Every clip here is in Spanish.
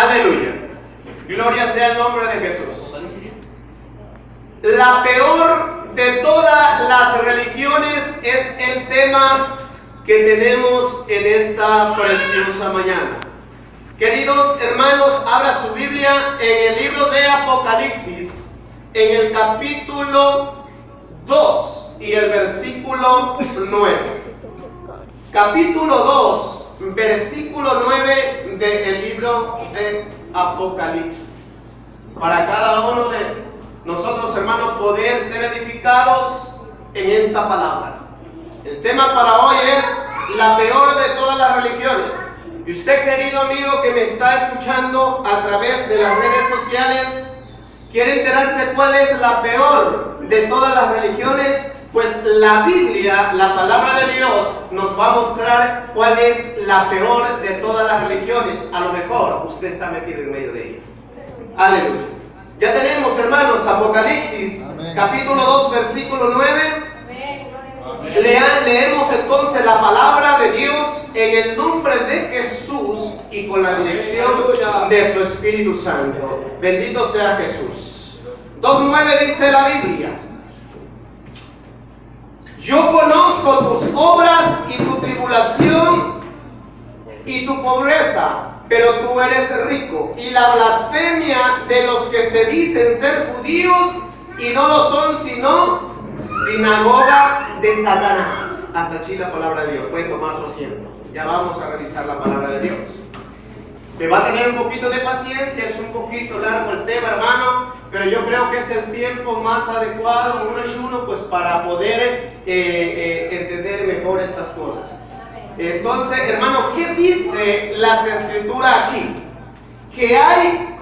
Aleluya. Gloria sea el nombre de Jesús. La peor de todas las religiones es el tema que tenemos en esta preciosa mañana. Queridos hermanos, abra su Biblia en el libro de Apocalipsis, en el capítulo 2 y el versículo 9. Capítulo 2, versículo 9 del libro de Apocalipsis. Para cada uno de nosotros, hermanos, poder ser edificados en esta palabra. El tema para hoy es la peor de todas las religiones. Y usted, querido amigo que me está escuchando a través de las redes sociales, quiere enterarse cuál es la peor de todas las religiones. Pues la Biblia, la palabra de Dios, nos va a mostrar cuál es la peor de todas las religiones. A lo mejor usted está metido en medio de ella. Aleluya. Ya tenemos, hermanos, Apocalipsis, amén, capítulo 2, versículo 9. Leemos entonces la palabra de Dios en el nombre de Jesús y con la dirección de su Espíritu Santo. Bendito sea Jesús. 2:9 dice la Biblia: yo conozco tus obras y tu tribulación y tu pobreza, pero tú eres rico, y la blasfemia de los que se dicen ser judíos y no lo son, sino sinagoga de Satanás. Hasta aquí la palabra de Dios. Pueden tomar su asiento. Ya vamos a revisar la palabra de Dios. Me va a tener un poquito de paciencia, es un poquito largo el tema, hermano, pero yo creo que es el tiempo más adecuado, pues para poder entender mejor estas cosas. Entonces, hermano, ¿qué dice las Escrituras aquí? Que hay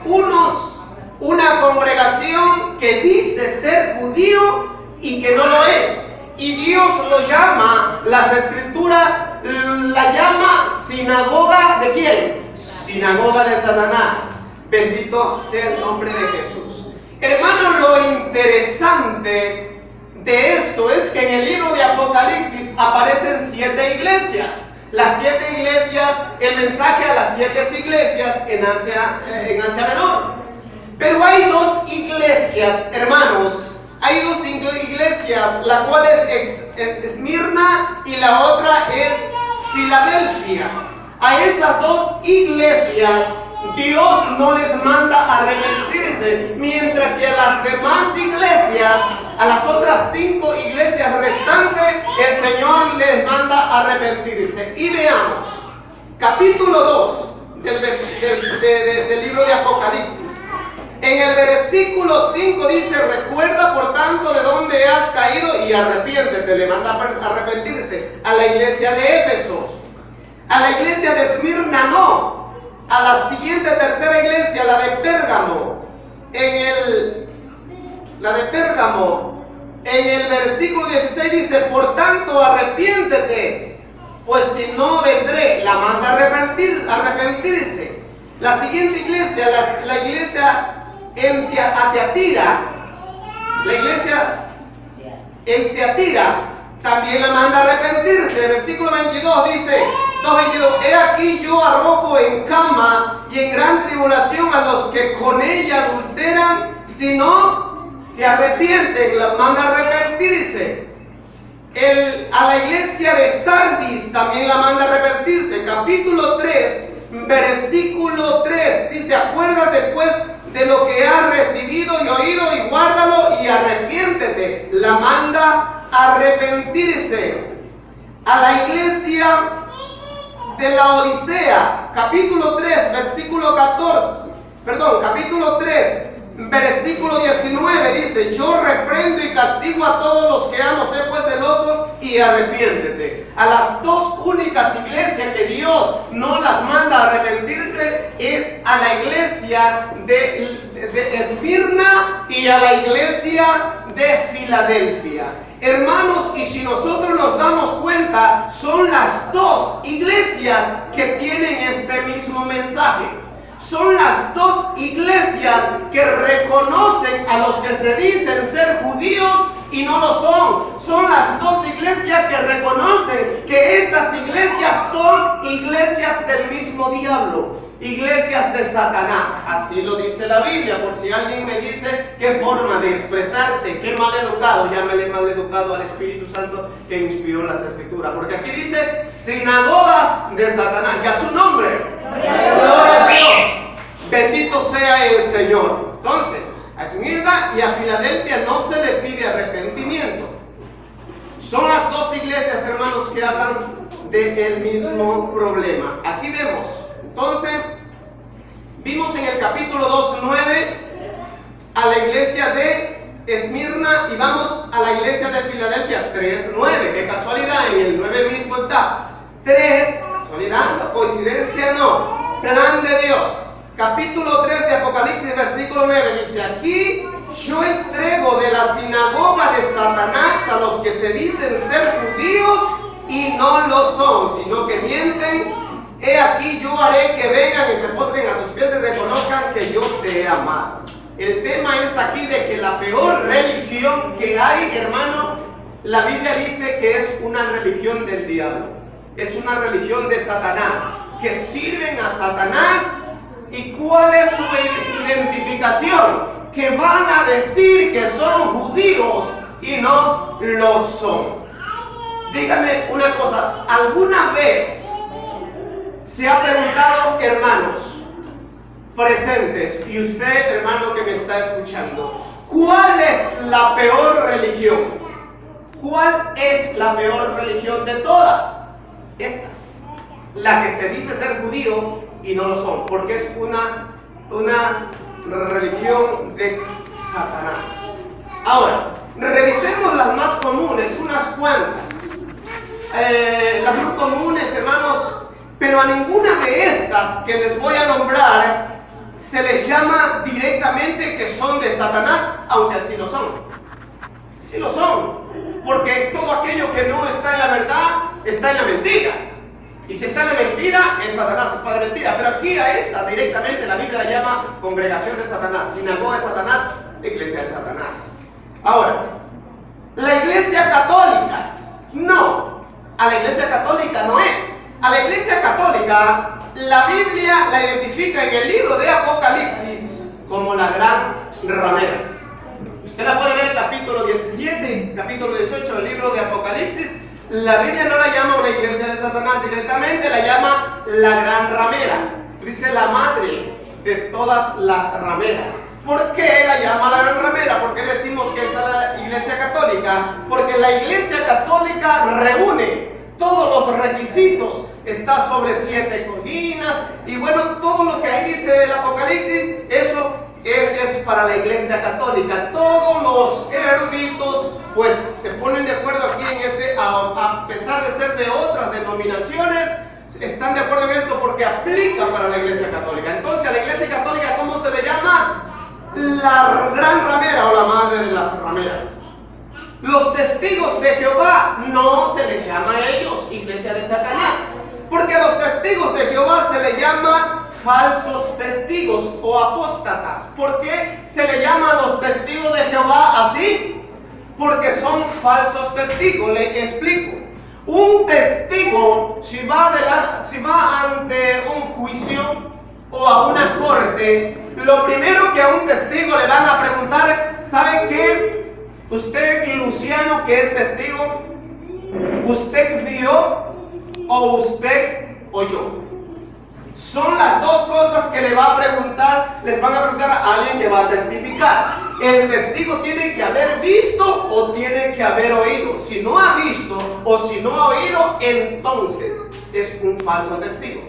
una congregación que dice ser judío y que no lo es. Y Dios lo llama, las Escrituras la llama sinagoga ¿de quién? Sinagoga de Satanás. Bendito sea el nombre de Jesús. Hermano, lo interesante de esto es que en el libro de Apocalipsis aparecen 7 iglesias. Las 7 iglesias, el mensaje a las 7 iglesias en Asia Menor. Pero hay 2 iglesias, hermanos. Hay 2 iglesias, la cual es Esmirna y la otra es Filadelfia. A esas 2 iglesias Dios no les manda a arrepentirse, mientras que a las demás iglesias, a las otras 5 iglesias restantes, el Señor les manda a arrepentirse. Y veamos, capítulo 2 del libro de Apocalipsis. En el versículo 5 dice: recuerda por tanto de dónde has caído y arrepiéntete. Le manda a arrepentirse a la iglesia de Éfeso. A la iglesia de Esmirna no. A la siguiente tercera iglesia, la de Pérgamo. En el versículo 16 dice: por tanto arrepiéntete, pues si no vendré. La manda a arrepentirse. La siguiente iglesia, la iglesia en Tiatira, la iglesia en Tiatira también la manda a arrepentirse. El versículo 22 dice: 2:22, he aquí yo arrojo en cama y en gran tribulación a los que con ella adulteran, si no se arrepienten. La manda a arrepentirse. A la iglesia de Sardis también la manda a arrepentirse. Capítulo 3, versículo 3 dice: acuérdate pues de lo que has recibido y oído y guárdalo y arrepiéntete. La manda a arrepentirse. A la iglesia de la Odisea, capítulo 3, versículo 19 dice: yo reprendo y castigo a todos los que amo, sé pues celoso y arrepiéntete. A las 2 únicas iglesias que Dios no las manda a arrepentirse es a la iglesia de Esmirna y a la iglesia de Filadelfia. Hermanos, y si nosotros nos damos cuenta, son las 2 iglesias que tienen este mismo mensaje. Son las 2 iglesias que reconocen a los que se dicen ser judíos y no lo son. Son las 2 iglesias que reconocen que estas iglesias son iglesias del mismo diablo. iglesias de Satanás. Así lo dice la Biblia. Por si alguien me dice qué forma de expresarse, qué mal educado, llámele mal educado al Espíritu Santo que inspiró las Escrituras. Porque aquí dice sinagogas de Satanás. Ya su nombre. Gloria a Dios. Bendito sea el Señor. Entonces, a Esmirna y a Filadelfia no se le pide arrepentimiento. Son las dos iglesias, hermanos, que hablan del mismo problema. Aquí vemos, entonces, vimos en el capítulo 2:9 a la iglesia de Esmirna y vamos a la iglesia de Filadelfia 3:9. Qué casualidad, en el 9 mismo está. 3, casualidad, coincidencia no, plan de Dios. Capítulo 3 de Apocalipsis, versículo 9, dice: aquí yo entrego de la sinagoga de Satanás a los que se dicen ser judíos y no lo son, sino que mienten. He aquí yo haré que vengan y se postren a tus pies y reconozcan que yo te he amado. El tema es aquí de que la peor religión que hay, hermano, la Biblia dice que es una religión del diablo. Es una religión de Satanás, que sirven a Satanás. ¿Y cuál es su identificación? Que van a decir que son judíos y no lo son. Dígame una cosa, ¿alguna vez se ha preguntado, hermanos presentes, y usted, hermano que me está escuchando, cuál es la peor religión? ¿Cuál es la peor religión de todas? Esta, la que se dice ser judío y no lo son, porque es una religión de Satanás. Ahora, revisemos las más comunes, unas cuantas. Las más comunes, hermanos, pero a ninguna de estas que les voy a nombrar se les llama directamente que son de Satanás, aunque así lo son. Sí lo son, porque todo aquello que no está en la verdad está en la mentira. Y si está en la mentira, es Satanás, es padre mentira. Pero aquí a esta directamente la Biblia la llama congregación de Satanás, sinagoga de Satanás, iglesia de Satanás. Ahora, la iglesia católica, no, a la iglesia católica no es. A la iglesia católica, la Biblia la identifica en el libro de Apocalipsis como la gran ramera. Usted la puede ver en el capítulo 17, capítulo 18 del libro de Apocalipsis. La Biblia no la llama una iglesia de Satanás directamente, la llama la gran ramera. Dice la madre de todas las rameras. ¿Por qué la llama la gran ramera? ¿Por qué decimos que es la iglesia católica? Porque la iglesia católica reúne todos los requisitos. Está sobre 7 colinas y bueno, todo lo que ahí dice el Apocalipsis, eso es para la iglesia católica. Todos los eruditos pues se ponen de acuerdo aquí en este, a pesar de ser de otras denominaciones, están de acuerdo en esto porque aplica para la iglesia católica. Entonces a la iglesia católica, ¿cómo se le llama? La gran ramera o la madre de las rameras. Los testigos de Jehová no se les llama a ellos iglesia de Satanás, porque a los testigos de Jehová se le llama falsos testigos o apóstatas. ¿Por qué se le llama a los testigos de Jehová así? Porque son falsos testigos. Le explico. Un testigo, si va ante un juicio o a una corte, lo primero que a un testigo le van a preguntar, ¿sabe qué? Usted, Luciano, que es testigo, ¿usted vio o usted oyó? Son las dos cosas que les van a preguntar a alguien que va a testificar. El testigo tiene que haber visto o tiene que haber oído. Si no ha visto o si no ha oído, entonces es un falso testigo.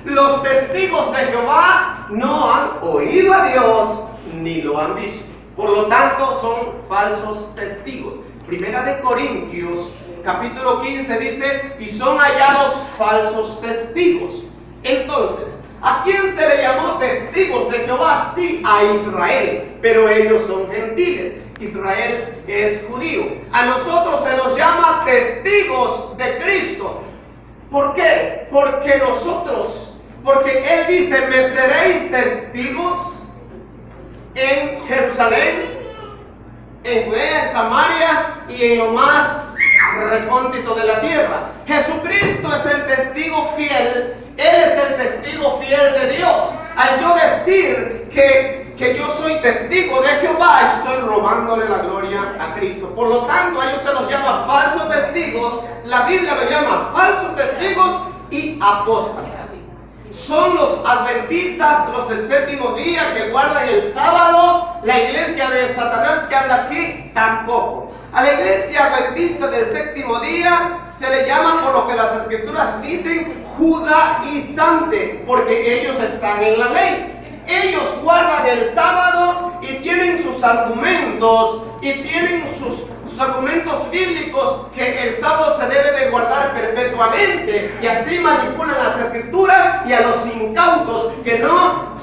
Los testigos de Jehová no han oído a Dios ni lo han visto. Por lo tanto, son falsos testigos. Primera de Corintios, capítulo 15 dice, y son hallados falsos testigos. Entonces, ¿a quién se le llamó testigos de Jehová? Sí, a Israel, pero ellos son gentiles. Israel es judío. A nosotros se nos llama testigos de Cristo. ¿Por qué? Porque Él dice, me seréis testigos en Jerusalén, en Judea, en Samaria y en lo más recóndito de la tierra. Jesucristo es el testigo fiel. Él es el testigo fiel de Dios. Al yo decir que yo soy testigo de Jehová, estoy robándole la gloria a Cristo. Por lo tanto, a ellos se los llama falsos testigos. La Biblia lo llama falsos testigos y apóstatas. Son los adventistas, los del séptimo día, que guardan el sábado. La iglesia de Satanás que habla aquí, tampoco. A la iglesia adventista del séptimo día se le llama, por lo que las escrituras dicen, judaizante, porque ellos están en la ley. Ellos guardan el sábado y tienen sus argumentos y tienen sus argumentos bíblicos que el sábado se debe de guardar perpetuamente, y así manipulan las escrituras, y a los incautos que no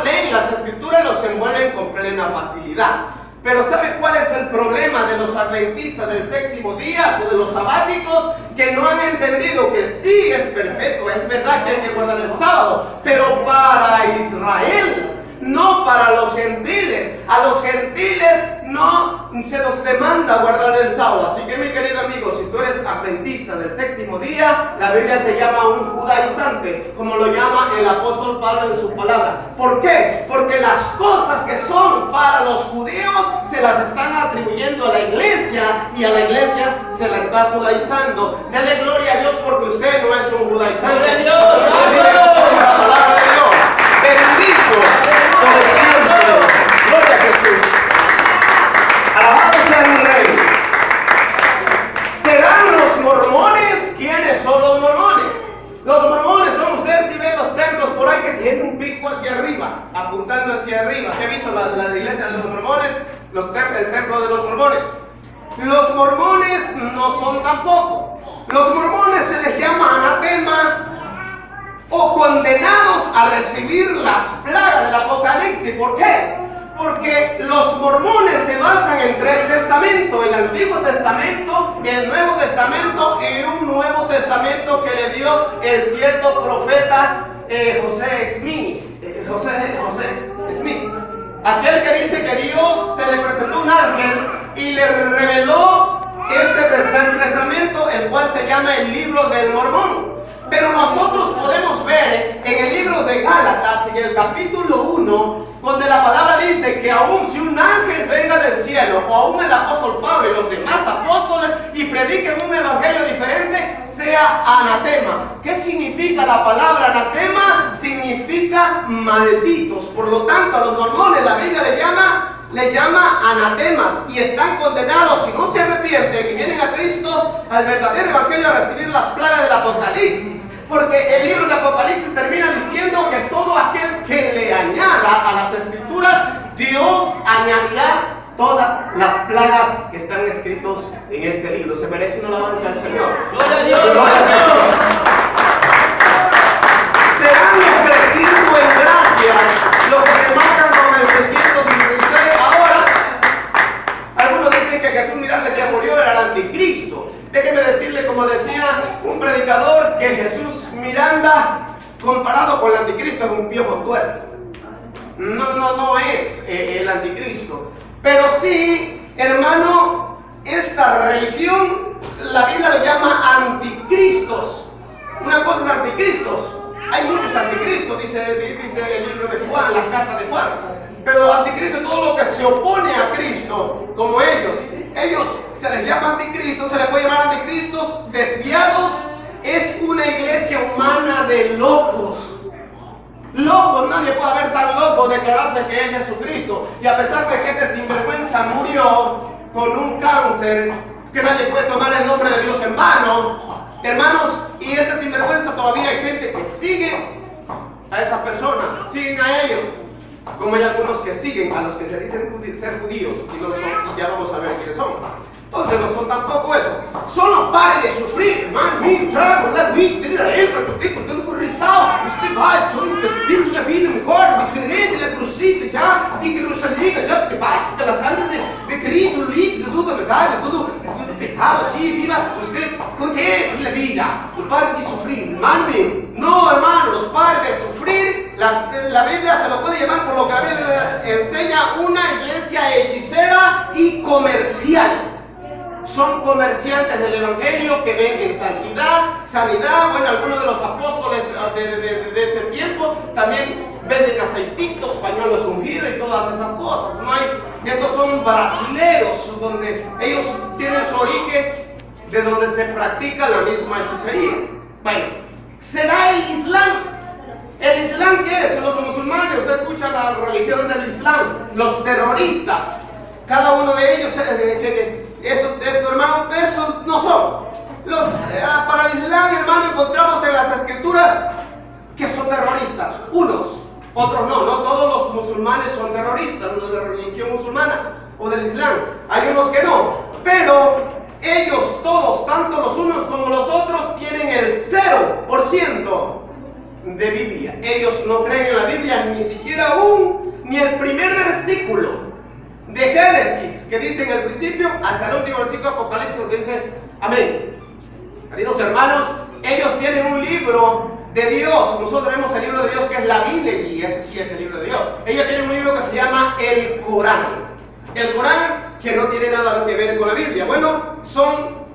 leen las escrituras los envuelven con plena facilidad. Pero ¿sabe cuál es el problema de los adventistas del séptimo día o de los sabáticos? Que no han entendido que sí es perpetuo. Es verdad que hay que guardar el sábado, pero para Israel, no para los gentiles. A los gentiles no se los demanda guardar el sábado. Así que, mi querido amigo, si tú eres adventista del séptimo día, la Biblia te llama un judaizante, como lo llama el apóstol Pablo en su palabra. ¿Por qué? Porque las cosas que son para los judíos se las están atribuyendo a la iglesia, y a la iglesia se la está judaizando. Dale gloria a Dios, porque usted no es un judaizante. Usted vive conforme a la palabra de Dios. Bendito por siempre. Gloria a Jesús. Alabado sea el Rey. ¿Serán los mormones? ¿Quiénes son los mormones? Los mormones son, ustedes si ven los templos por ahí que tienen un pico hacia arriba, apuntando hacia arriba. ¿Se ha visto la iglesia de los mormones? El templo de los mormones. Los mormones no son tampoco. Los mormones se les llama anatema o condenados a recibir las plagas del Apocalipsis. ¿Por qué? Porque los mormones se basan en 3 testamentos: el Antiguo Testamento, el Nuevo Testamento y un Nuevo Testamento que le dio el cierto profeta José Smith, aquel que dice que Dios se le presentó un ángel y le reveló este tercer testamento, el cual se llama el libro del Mormón. Pero nosotros podemos ver en el libro de Gálatas, en el capítulo 1, donde la palabra dice que aun si un ángel venga del cielo, o aún el apóstol Pablo y los demás apóstoles, y prediquen un evangelio diferente, sea anatema. ¿Qué significa la palabra anatema? Significa malditos. Por lo tanto, a los mormones la Biblia le llama anatemas, y están condenados, si no se arrepienten y vienen a Cristo, al verdadero evangelio, a recibir las plagas del Apocalipsis. Porque el libro de Apocalipsis termina diciendo que todo aquel que le añada a las escrituras, Dios añadirá todas las plagas que están escritos en este libro. Se merece una alabanza al Señor. ¡Gloria a Dios! ¡Gloria a Jesús! Serán creciendo en gracia lo que se marcan con el 666. Ahora, algunos dicen que Jesús Miranda, que murió, era el anticristo. Déjeme decirle, como decía un predicador, que Jesús Miranda, comparado con el anticristo, es un piojo tuerto. No es el anticristo. Pero sí, hermano, esta religión, la Biblia lo llama anticristos. Una cosa es anticristos. Hay muchos anticristos, dice el libro de Juan, la carta de Juan. Pero anticristo es todo lo que se opone a Cristo, como ellos. Ellos se les llama anticristo, se les puede llamar anticristos desviados. Es una iglesia humana de locos. Locos, nadie puede haber tan loco declararse que es Jesucristo. Y a pesar de que este sinvergüenza murió con un cáncer, que nadie puede tomar el nombre de Dios en vano, hermanos, y este sinvergüenza todavía hay gente que sigue a esa persona, siguen a ellos. Como hay algunos que siguen a los que se dicen ser judíos y no lo son, y ya vamos a ver quiénes son. Entonces no son tampoco eso. Solo pare de sufrir, hermano. Mire, trago la vida de Israel para que usted, contando por el estado, usted va a vivir una vida mejor, diferente, la crucita ya, y que no se liga ya, porque va, porque la sangre de Cristo limpia de todo pecado, sí, viva usted con qué la vida. No pare de sufrir, hermano. No, hermano, los pare de sufrir. La Biblia se lo puede llamar, por lo que la Biblia enseña, una iglesia hechicera y comercial. son comerciantes del evangelio que venden santidad, sanidad. Bueno, algunos de los apóstoles de este tiempo también venden aceititos, pañuelos ungidos y todas esas cosas, ¿no? Estos son brasileros, donde ellos tienen su origen de donde se practica la misma hechicería. Bueno, será el Islam. ¿El Islam qué es? Los musulmanes, usted escucha la religión del Islam, los terroristas, cada uno de ellos, esto hermano, esos no son. Para el Islam, hermano, encontramos en las escrituras que son terroristas, unos, otros no. No todos los musulmanes son terroristas, los de la religión musulmana o del Islam, hay unos que no, pero ellos todos, tanto los unos como los otros, tienen el 0% de Biblia. Ellos no creen en la Biblia, ni siquiera ni el primer versículo de Génesis que dice en el principio hasta el último versículo de Apocalipsis, donde dice amén. Queridos hermanos, ellos tienen un libro de Dios. Nosotros tenemos el libro de Dios, que es la Biblia, y ese sí es el libro de Dios. Ellos tienen un libro que se llama el Corán. El Corán, que no tiene nada que ver con la Biblia. Bueno, son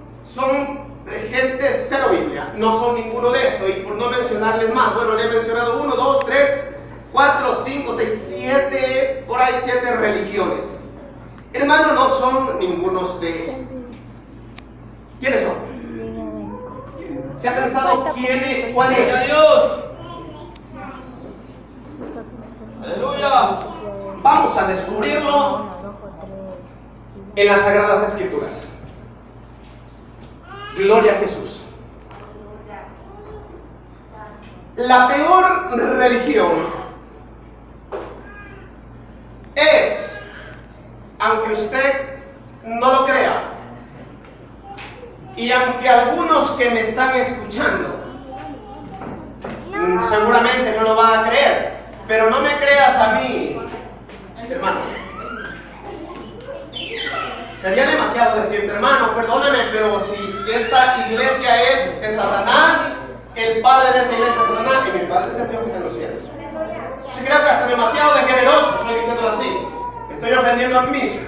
gente cero Biblia, no son ninguno de estos. Y por no mencionarles más, bueno, le he mencionado 1, 2, 3, 4, 5, 6, 7, por ahí 7 religiones. Hermano, no son ninguno de esos. ¿Quiénes son? ¿Se ha pensado cuál es? ¡Aleluya! Vamos a descubrirlo en las Sagradas Escrituras. Gloria a Jesús. La peor religión es, aunque usted no lo crea, y aunque algunos que me están escuchando seguramente no lo van a creer, pero no me creas a mí, hermano. Sería demasiado decirte, hermano, perdóname, pero si esta iglesia es de Satanás, el padre de esa iglesia es Satanás, y mi padre es el Dios que está en los cielos. Si creo que hasta demasiado de generoso estoy diciendo así, estoy ofendiendo a mí mismo.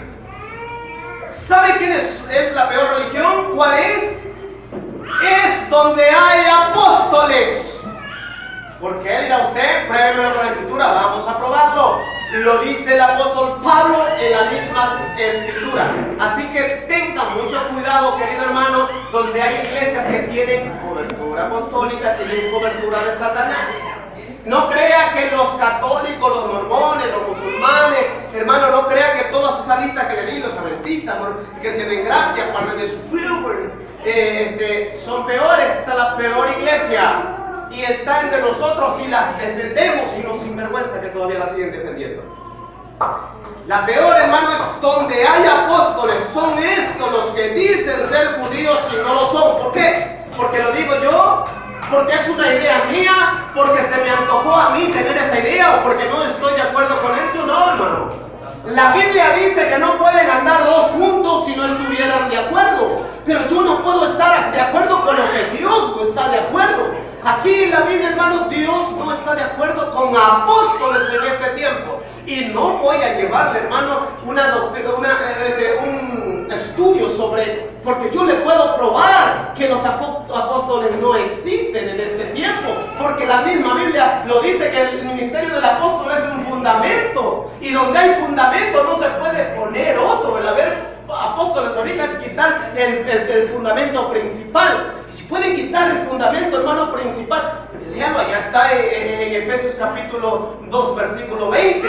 ¿Sabe quién es la peor religión? ¿Cuál es? Es donde hay apóstoles. ¿Por qué? Dirá usted, pruébemelo con la escritura, vamos a probarlo. Lo dice el apóstol Pablo en la misma escritura. Así que tenga mucho cuidado, querido hermano, donde hay iglesias que tienen cobertura apostólica, tienen cobertura de Satanás. No crea que los católicos, los mormones, los musulmanes, hermano, no crea que toda esa lista que le di, los adventistas, que se den gracia, para de sufrir, son peores. Está la peor iglesia. Y está entre nosotros y las defendemos, y no sinvergüenza que todavía la siguen defendiendo. La peor, hermano, es donde hay apóstoles. Son estos los que dicen ser judíos y no lo son. ¿Por qué? Porque lo digo yo, porque es una idea mía, porque se me antojó a mí tener esa idea, o porque no estoy de acuerdo con eso. No, hermano. La Biblia dice que no pueden andar dos juntos si no estuvieran de acuerdo. Pero yo no puedo estar de acuerdo con lo que Dios no está de acuerdo. Aquí en la Biblia, hermano, Dios no está de acuerdo con apóstoles en este tiempo. Y no voy a llevarle, hermano, un estudio sobre, porque yo le puedo probar que los apóstoles no existen en este tiempo, porque la misma Biblia lo dice, que el ministerio del apóstol es un fundamento, y donde hay fundamento no se puede poner otro. El haber apóstoles ahorita es quitar el fundamento principal. Si pueden quitar el fundamento, hermano, principal, léalo, allá está en Efesios capítulo 2 versículo 20.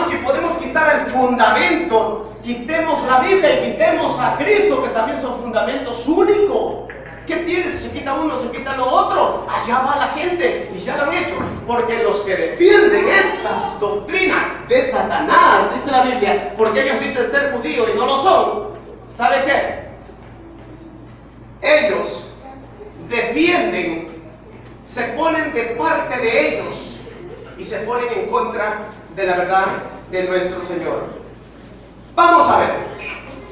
Si podemos quitar el fundamento, quitemos la Biblia y quitemos a Cristo, que también son fundamentos únicos. ¿Qué tienes? Si se quita uno, se quita lo otro. Allá va la gente, y ya lo han hecho. Porque los que defienden estas doctrinas de Satanás, dice la Biblia, porque ellos dicen ser judíos y no lo son, ¿sabe qué? Ellos defienden, se ponen de parte de ellos y se ponen en contra de la verdad de nuestro Señor. Vamos a ver,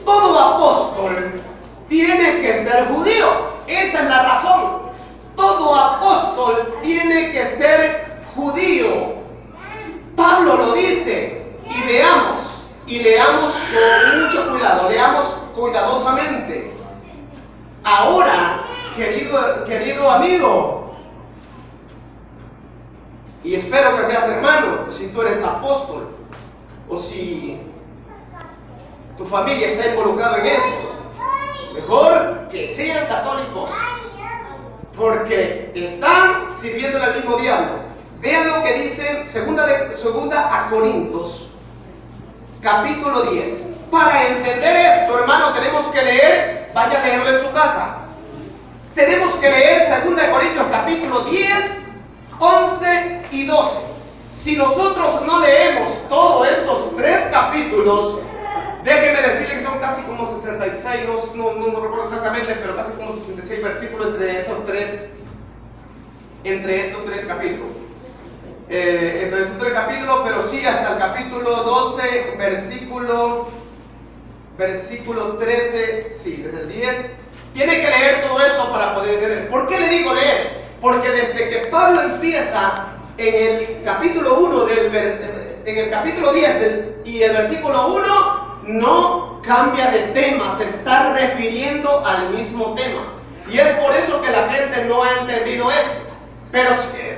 todo apóstol tiene que ser judío. Esa es la razón. Todo apóstol tiene que ser judío. Pablo lo dice. Y leamos con mucho cuidado, leamos cuidadosamente. querido amigo, y espero que seas hermano, si tú eres apóstol, o si tu familia está involucrada en esto, mejor que sean católicos, porque están sirviendo al mismo diablo. Vean lo que dice segunda a Corintios, capítulo 10. Para entender esto, hermano, tenemos que leer, vaya a leerlo en su casa. Tenemos que leer 2 Corintios capítulo 10, 11 y 12. Si nosotros no leemos todos estos 3 capítulos, déjeme decirle que son casi como 66, no recuerdo exactamente, pero casi como 66 versículos entre estos tres capítulos. Entre estos 3 capítulos, pero sí hasta el capítulo 12, versículo 13, sí, desde el 10. Tiene que leer todo esto para poder entender. ¿Por qué le digo leer? Porque desde que Pablo empieza en el capítulo 1, en el capítulo 10 y el versículo 1, no cambia de tema, se está refiriendo al mismo tema. Y es por eso que la gente no ha entendido esto. Pero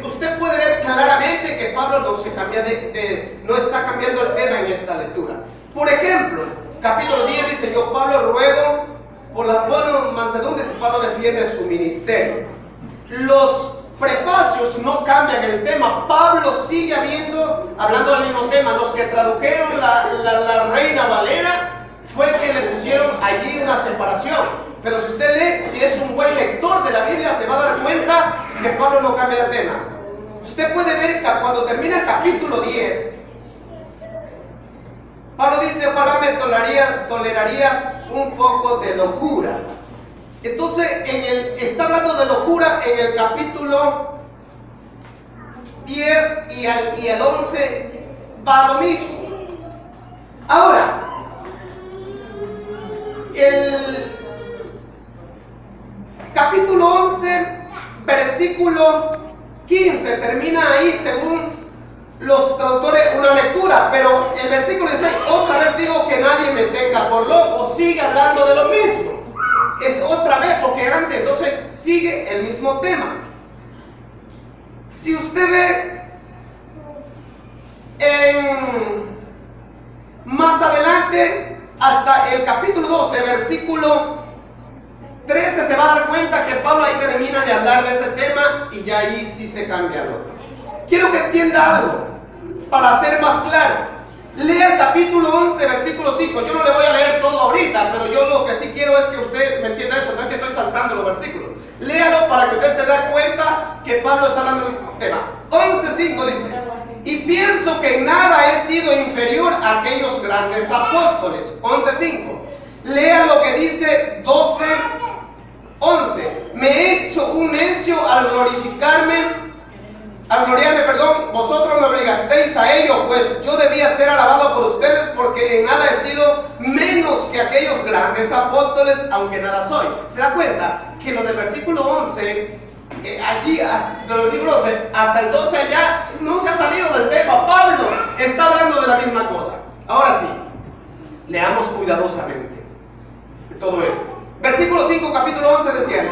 usted puede ver claramente que Pablo no está cambiando el tema en esta lectura. Por ejemplo, capítulo 10 dice: yo, Pablo, ruego por las buenas mansedumbres, y Pablo defiende su ministerio. Los prefacios no cambian el tema. Pablo sigue hablando del mismo tema. Los que tradujeron la Reina Valera fue que le pusieron allí una separación. Pero si usted lee, si es un buen lector de la Biblia, se va a dar cuenta que Pablo no cambia de tema. Usted puede ver que cuando termina el capítulo 10, Pablo dice: ojalá me tolerarías un poco de locura. Entonces, está hablando de locura en el capítulo 10 y al 11 va lo mismo. Ahora, el capítulo 11, versículo 15, termina ahí, según los traductores, una lectura, pero el versículo 16, otra vez digo que nadie me tenga por loco, sigue hablando de lo mismo. Es otra vez, porque antes, entonces sigue el mismo tema. Si usted ve más adelante, hasta el capítulo 12, versículo 13, se va a dar cuenta que Pablo ahí termina de hablar de ese tema y ya ahí sí se cambia el otro. Quiero que entienda algo para ser más claro. Lea el capítulo 11, versículo 5. Yo no le voy a leer todo ahorita, pero yo lo que sí quiero es que usted me entienda esto. No es que estoy saltando los versículos. Léalo para que usted se dé cuenta que Pablo está hablando del tema. 11:5 dice: y pienso que en nada he sido inferior a aquellos grandes apóstoles. 11:5. Lea lo que dice 12:11. Me he hecho un necio al gloriarme, vosotros me obligasteis a ello, pues yo debía ser alabado por ustedes, porque en nada he sido menos que aquellos grandes apóstoles, aunque nada soy. ¿Se da cuenta que lo del versículo 11, allí, del versículo 11 hasta el 12 ya no se ha salido del tema? Pablo está hablando de la misma cosa. Ahora sí, leamos cuidadosamente todo esto. Versículo 5, capítulo 11 decía: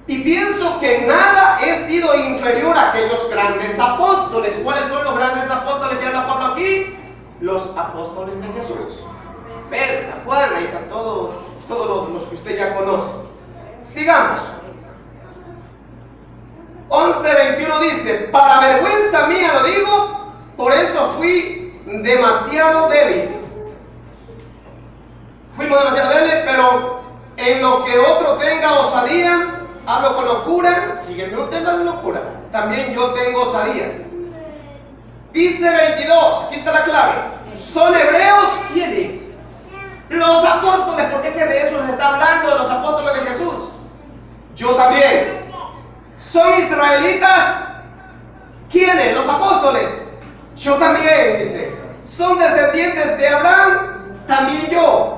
y pienso que en nada he sido inferior a aquellos grandes apóstoles. ¿Cuáles son los grandes apóstoles que habla Pablo aquí? Los apóstoles de Jesús. Pedro, Juan, ahí están todos los que usted ya conoce. Sigamos. 11:21 dice: para vergüenza mía lo digo, por eso fui demasiado débil. Fuimos demasiado débiles, pero en lo que otro tenga osadía, hablo con locura. Sigue el mismo tema de locura. También yo tengo osadía. Dice 22, aquí está la clave. ¿Son hebreos? ¿Quiénes? Los apóstoles, porque es que de eso se está hablando, de los apóstoles de Jesús. Yo también. ¿Son israelitas? ¿Quiénes? Los apóstoles. Yo también, dice. ¿Son descendientes de Abraham? También yo.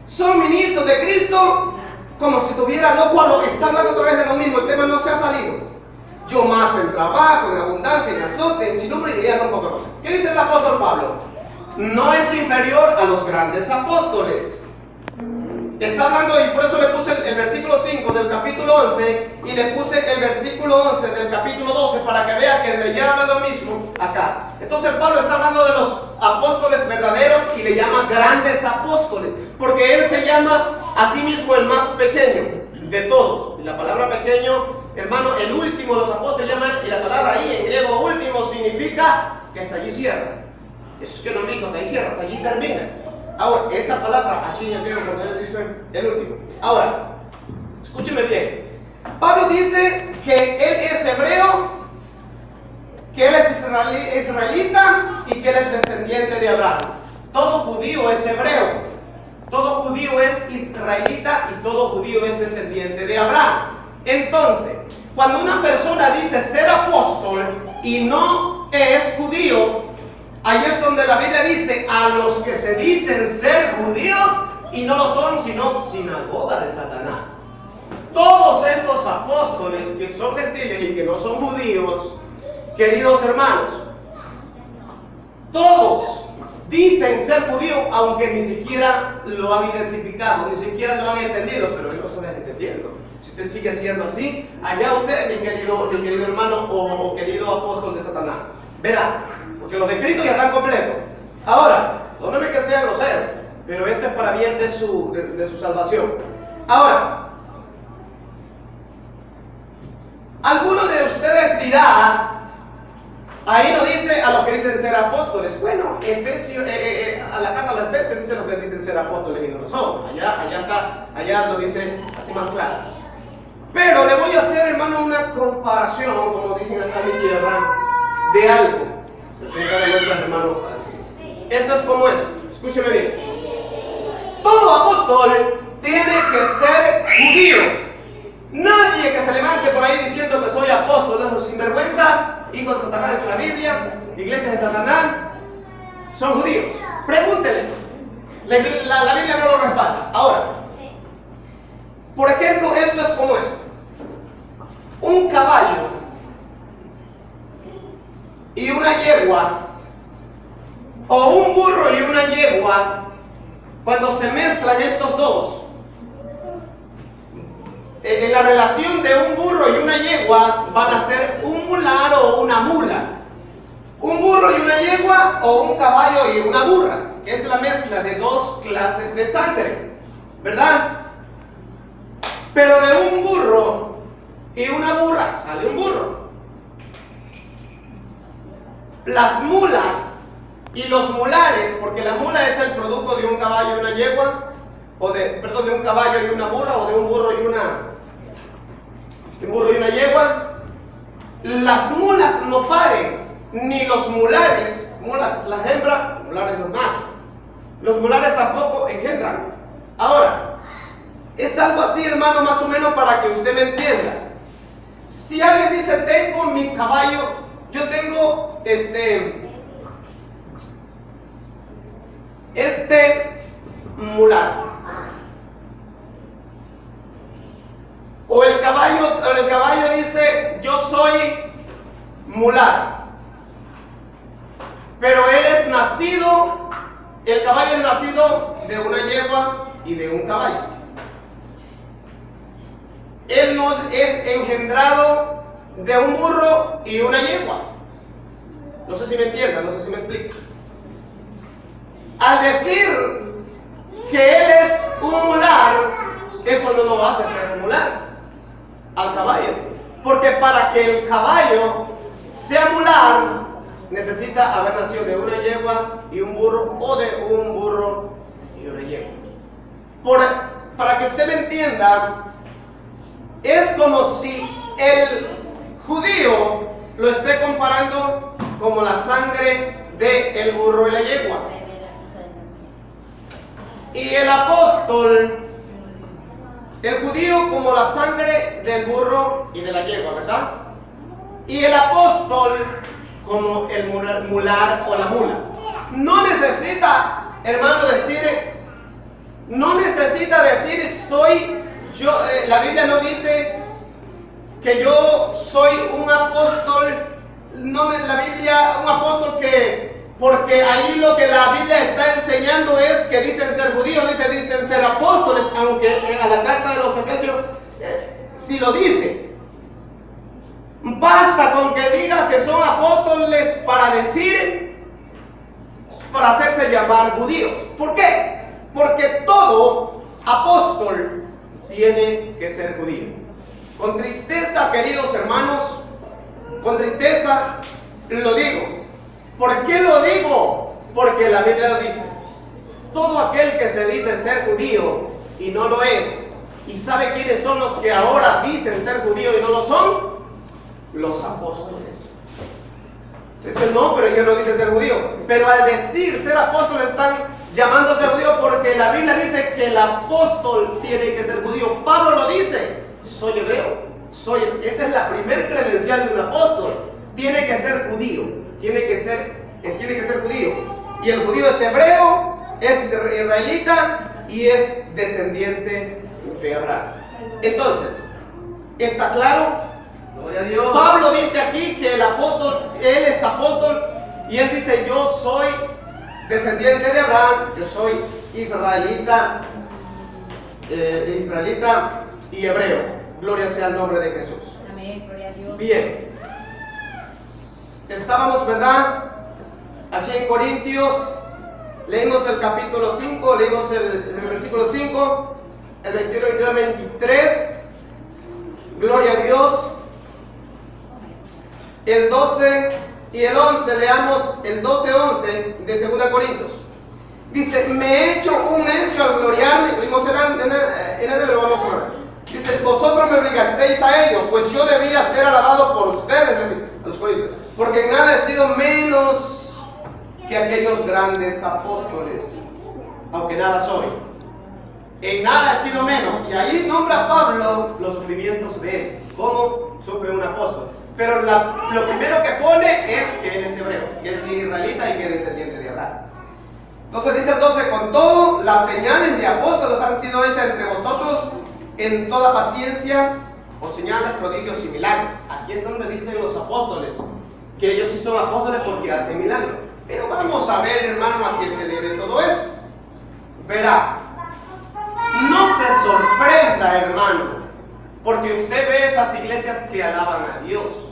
¿Son ministros de Cristo? Como si estuviera loco, está hablando otra vez de lo mismo, el tema no se ha salido. Yo más en trabajo, en abundancia, en azote, en sin nombre, y ya no poco cosa. ¿Qué dice el apóstol Pablo? No es inferior a los grandes apóstoles. Está hablando, y por eso le puse el versículo 5 del capítulo 11 y le puse el versículo 11 del capítulo 12 para que vea que de allá habla lo mismo acá. Entonces Pablo está hablando de los apóstoles verdaderos y le llama grandes apóstoles, porque él se llama a sí mismo el más pequeño de todos. Y la palabra pequeño, hermano, el último de los apóstoles llaman, y la palabra ahí en griego último significa que hasta allí cierra. Eso es que no dijo, hasta ahí cierra, hasta allí termina. Ahora, esa palabra, allí en griego, cuando él dice el último. Ahora, escúcheme bien. Pablo dice que él es hebreo, que él es israelita y que él es descendiente de Abraham. Todo judío es hebreo, todo judío es israelita y todo judío es descendiente de Abraham. Entonces, cuando una persona dice ser apóstol y no es judío, ahí es donde la Biblia dice a los que se dicen ser judíos y no lo son, sino sinagoga de Satanás. Todos estos apóstoles que son gentiles y que no son judíos, queridos hermanos, todos dicen ser judíos, aunque ni siquiera lo han identificado, ni siquiera lo han entendido, pero él no se está entendiendo. Si usted sigue siendo así, allá usted, mi querido hermano o querido apóstol de Satanás, verá, porque los de Cristo ya están completos. Ahora, perdóneme que sea grosero, pero esto es para bien de su salvación. Ahora, alguno de ustedes dirá, ahí no dice a los que dicen ser apóstoles. Bueno, a la carta a los Efesios dice los que dicen ser apóstoles y no lo son. Allá lo dice así más claro. Pero le voy a hacer, hermano, una comparación, como dicen acá en mi tierra, de algo. Hermano Francisco. Esto es como esto, escúcheme bien. Todo apóstol tiene que ser judío. Nadie que se levante por ahí diciendo que soy apóstol, esos sinvergüenzas, hijos de Satanás de la Biblia, iglesias de Satanás, son judíos. Pregúnteles. La Biblia no lo respalda. Ahora, por ejemplo, esto es como esto. Un caballo y una yegua, o un burro y una yegua, cuando se mezclan estos dos, en la relación de un burro y una yegua van a ser un mular o una mula. Un burro y una yegua o un caballo y una burra. Es la mezcla de dos clases de sangre, ¿verdad? Pero de un burro y una burra sale un burro. Las mulas y los mulares, porque la mula es el producto de un caballo y una yegua, de un caballo y una burra, o de un burro y una yegua. Las mulas no paren, ni los mulares, mulas las hembras, mulares los machos. Los mulares tampoco engendran. Ahora, es algo así, hermano, más o menos para que usted me entienda. Si alguien dice, tengo mi caballo, yo tengo mular. O el caballo dice, yo soy mular. Pero el caballo es nacido de una yegua y de un caballo. Él no es engendrado de un burro y una yegua. No sé si me entiendan, no sé si me explico. Al decir que él es un mular, eso no lo hace ser un mular al caballo. Porque para que el caballo sea mular, necesita haber nacido de una yegua y un burro, o de un burro y una yegua. Para que usted me entienda, es como si el judío lo esté comparando como la sangre del burro y la yegua. Y el apóstol, el judío como la sangre del burro y de la yegua, ¿verdad? Y el apóstol como el mular o la mula. No necesita, hermano, decir soy yo. La Biblia no dice que yo soy un apóstol. No, la Biblia, un apóstol que Porque ahí lo que la Biblia está enseñando es que dicen ser judíos, dicen ser apóstoles, aunque a la carta de los Efesios sí lo dice. Basta con que diga que son apóstoles para hacerse llamar judíos. ¿Por qué? Porque todo apóstol tiene que ser judío. Con tristeza, queridos hermanos, con tristeza lo digo. ¿Por qué lo digo? Porque la Biblia lo dice. Todo aquel que se dice ser judío y no lo es, ¿y sabe quiénes son los que ahora dicen ser judíos y no lo son? Los apóstoles. Dicen, no, pero ellos no dicen ser judíos. Pero al decir ser apóstoles están llamándose judíos porque la Biblia dice que el apóstol tiene que ser judío. Pablo lo dice, soy hebreo. Esa es la primer credencial de un apóstol. Tiene que ser judío. Tiene que ser judío. Y el judío es hebreo, es israelita y es descendiente de Abraham. Entonces, ¿está claro? Gloria a Dios. Pablo dice aquí que el apóstol, él es apóstol y él dice, yo soy descendiente de Abraham, yo soy israelita y hebreo. Gloria sea el nombre de Jesús. Amén, gloria a Dios. Bien. Estábamos, ¿verdad? Allí en Corintios, leímos el capítulo 5, leímos el versículo 5, el 21, 22, 23. Gloria a Dios. El 12 y el 11, leamos el 12, 11 de 2 Corintios. Dice, me he hecho un necio al gloriarme. Leímos pero vamos a orar. Dice, vosotros me obligasteis a ello, pues yo debía ser alabado por ustedes, a los Corintios, porque en nada he sido menos que aquellos grandes apóstoles, aunque nada soy. En nada he sido menos. Y ahí nombra Pablo los sufrimientos de él, cómo sufre un apóstol. Pero lo primero que pone es que él es hebreo, que es israelita y que es descendiente de Abraham. Entonces dice el 12, con todo, las señales de apóstoles han sido hechas entre vosotros en toda paciencia, o señales, prodigios y milagros. Aquí es donde dicen los apóstoles, que ellos sí son apóstoles porque hacen milagros. Pero vamos a ver, hermano, a qué se debe todo eso. Verá, no se sorprenda, hermano, porque usted ve esas iglesias que alaban a Dios.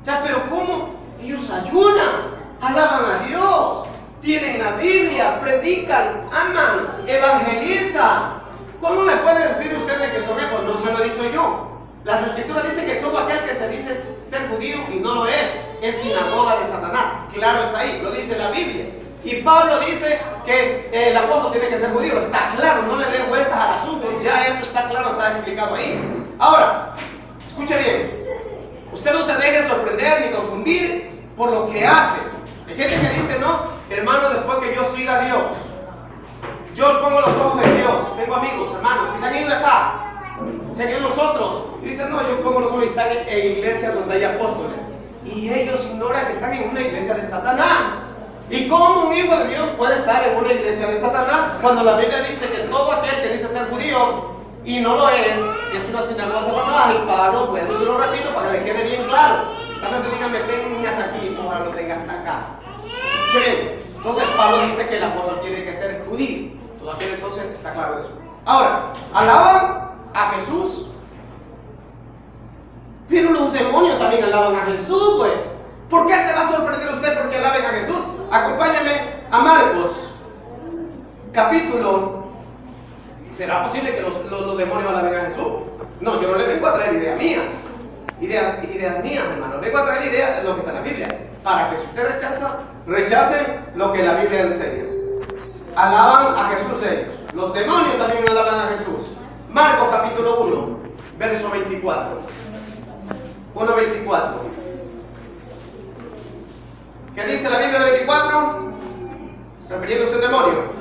Ya, pero ¿cómo? Ellos ayunan, alaban a Dios, tienen la Biblia, predican, aman, evangelizan. ¿Cómo me puede decir usted de que son esos? No se lo he dicho yo. Las escrituras dicen que todo aquel que se dice ser judío y no lo es sinagoga de Satanás. Claro, está ahí, lo dice la Biblia. Y Pablo dice que el apóstol tiene que ser judío. Está claro, no le dé vueltas al asunto. Ya eso está claro, está explicado ahí. Ahora, escuche bien. Usted no se deje sorprender ni confundir por lo que hace. Hay gente que dice, no, hermano, después que yo siga a Dios, yo pongo los ojos en Dios. Tengo amigos, hermanos, que se han ido de acá, se han ido nosotros, y dicen, no, yo pongo los ojos y están en iglesias donde hay apóstoles. Y ellos ignoran que están en una iglesia de Satanás. ¿Y cómo un hijo de Dios puede estar en una iglesia de Satanás cuando la Biblia dice que todo aquel que dice ser judío y no lo es una sinagoga de Satanás? Y Pablo, bueno, se lo repito para que le quede bien claro. Tal vez te digan, me tengan hasta aquí, ojalá lo tengas hasta acá. Sí. Entonces Pablo dice que el apóstol tiene que ser judío. Todavía entonces está claro eso. Ahora, alaban a Jesús, pero los demonios también alaban a Jesús, güey. ¿Por qué se va a sorprender usted porque alaben a Jesús? Acompáñame a Marcos, capítulo. ¿Será posible que los demonios alaben a Jesús? No, yo no le vengo a traer ideas mías. Ideas mías, hermano. Vengo a traer ideas de lo que está en la Biblia. Para que si usted rechace lo que la Biblia enseña. Alaban a Jesús ellos. Los demonios también alaban a Jesús. Marcos capítulo 1, verso 24. 1:24. ¿Qué dice la Biblia en el 24? Refiriéndose a un demonio.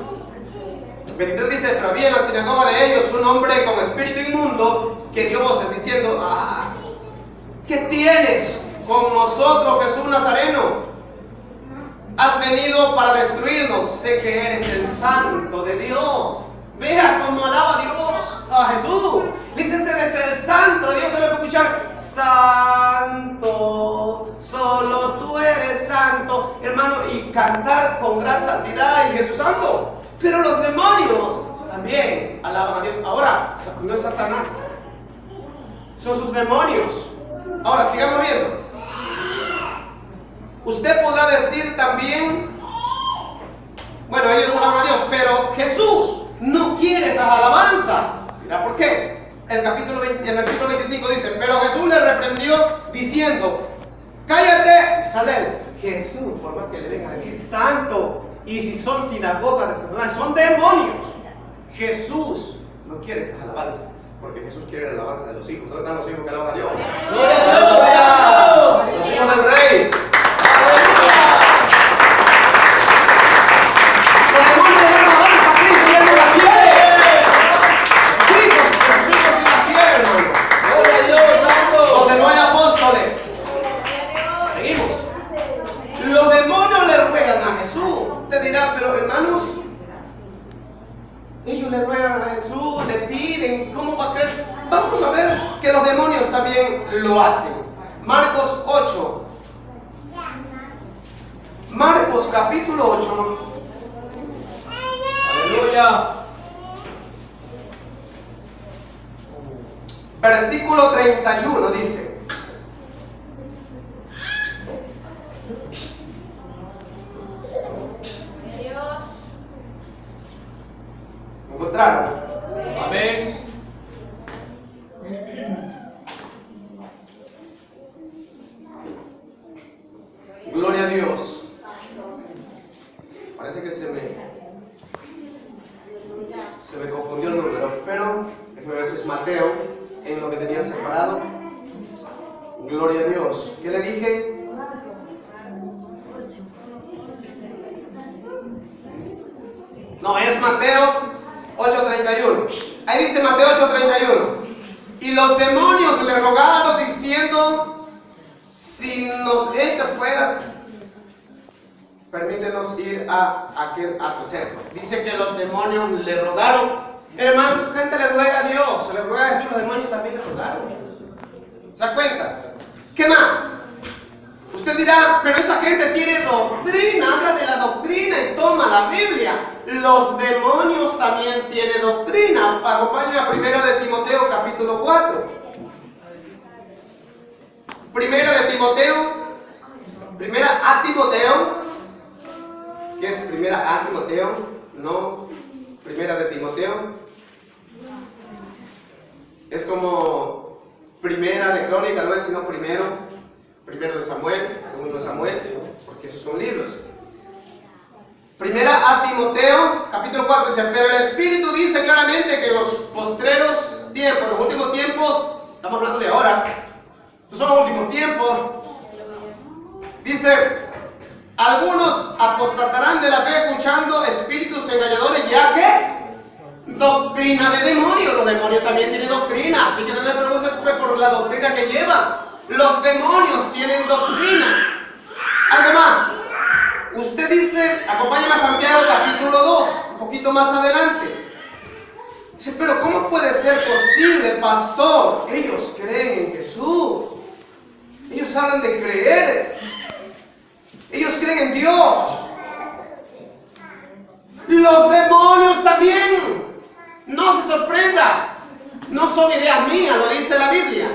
23 dice, pero había en la sinagoga de ellos un hombre con espíritu inmundo que dio voces diciendo, ¿qué tienes con nosotros, Jesús Nazareno? Has venido para destruirnos, sé que eres el Santo de Dios. Vea cómo alaba a Dios, a Jesús. Dice, eres el santo de Dios. Te lo puedo escuchar. Santo, solo tú eres santo, hermano, y cantar con gran santidad y Jesús santo. Pero los demonios también alaban a Dios. Ahora, no es Satanás, son sus demonios. Ahora, sigamos viendo. Usted podrá decir también, bueno, ellos alaban a Dios, pero Jesús no quiere esa alabanza. Dirá, ¿por qué? El versículo 25 dice, pero Jesús le reprendió diciendo, cállate, sale. Jesús, por más que le vengan a decir santo, y si son sinagogas de Satanás, son demonios. Jesús no quiere esa alabanza, porque Jesús quiere la alabanza de los hijos. ¿Dónde están los hijos que alaban a Dios? ¡Aleluya! Los hijos del Rey. Los demonios de la alabanza a Cristo, Él no la quiere. Sus hijos sí la quieren, hermano. Donde no hay apóstoles. Seguimos. Los demonios le ruegan a Jesús. Usted dirá, pero hermanos, ellos le ruegan a Jesús, le piden, ¿cómo va a creer? Vamos a ver que los demonios también lo hacen. Marcos 8. Marcos capítulo 8. Aleluya. Versículo 31 dice. ¿Encontraron? Amén. Gloria a Dios. Parece que se me confundió el número, pero déjame ver si es Mateo en lo que tenía separado. Gloria a Dios. ¿Qué le dije? No, es Mateo 8:31. Ahí dice Mateo 8:31. Y los demonios le rogaron diciendo, si nos echas fuera, permítenos ir a aquel aposento. Dice que los demonios le rogaron. Hermanos, su gente le ruega a Dios, se le ruega a Jesús, los demonios también le rogaron. ¿Se da cuenta? ¿Qué más? Usted dirá, pero esa gente tiene doctrina, habla de la doctrina y toma la Biblia. Los demonios también tienen doctrina. Acompáñame a 1 de Timoteo capítulo 4. 1 de Timoteo, 1 a Timoteo, ¿qué es 1 a Timoteo? No, 1 de Timoteo. Es como primera de Crónica, no es sino primero de Samuel, segundo de Samuel, porque esos son libros. 1 a Timoteo, capítulo 4, dice, pero el Espíritu dice claramente que en los postreros tiempos, los últimos tiempos, estamos hablando de ahora, estos son los últimos tiempos, dice, algunos apostatarán de la fe escuchando espíritus engañadores, ya que doctrina de demonios. Los demonios también tienen doctrina, así que no se preocupe por la doctrina que llevan. Los demonios tienen doctrina. Algo más. Usted dice, acompáñame a Santiago capítulo 2, un poquito más adelante. Dice, pero ¿cómo puede ser posible, pastor? Ellos creen en Jesús. Ellos hablan de creer. Ellos creen en Dios. Los demonios también. No se sorprenda. No son ideas mías, lo dice la Biblia.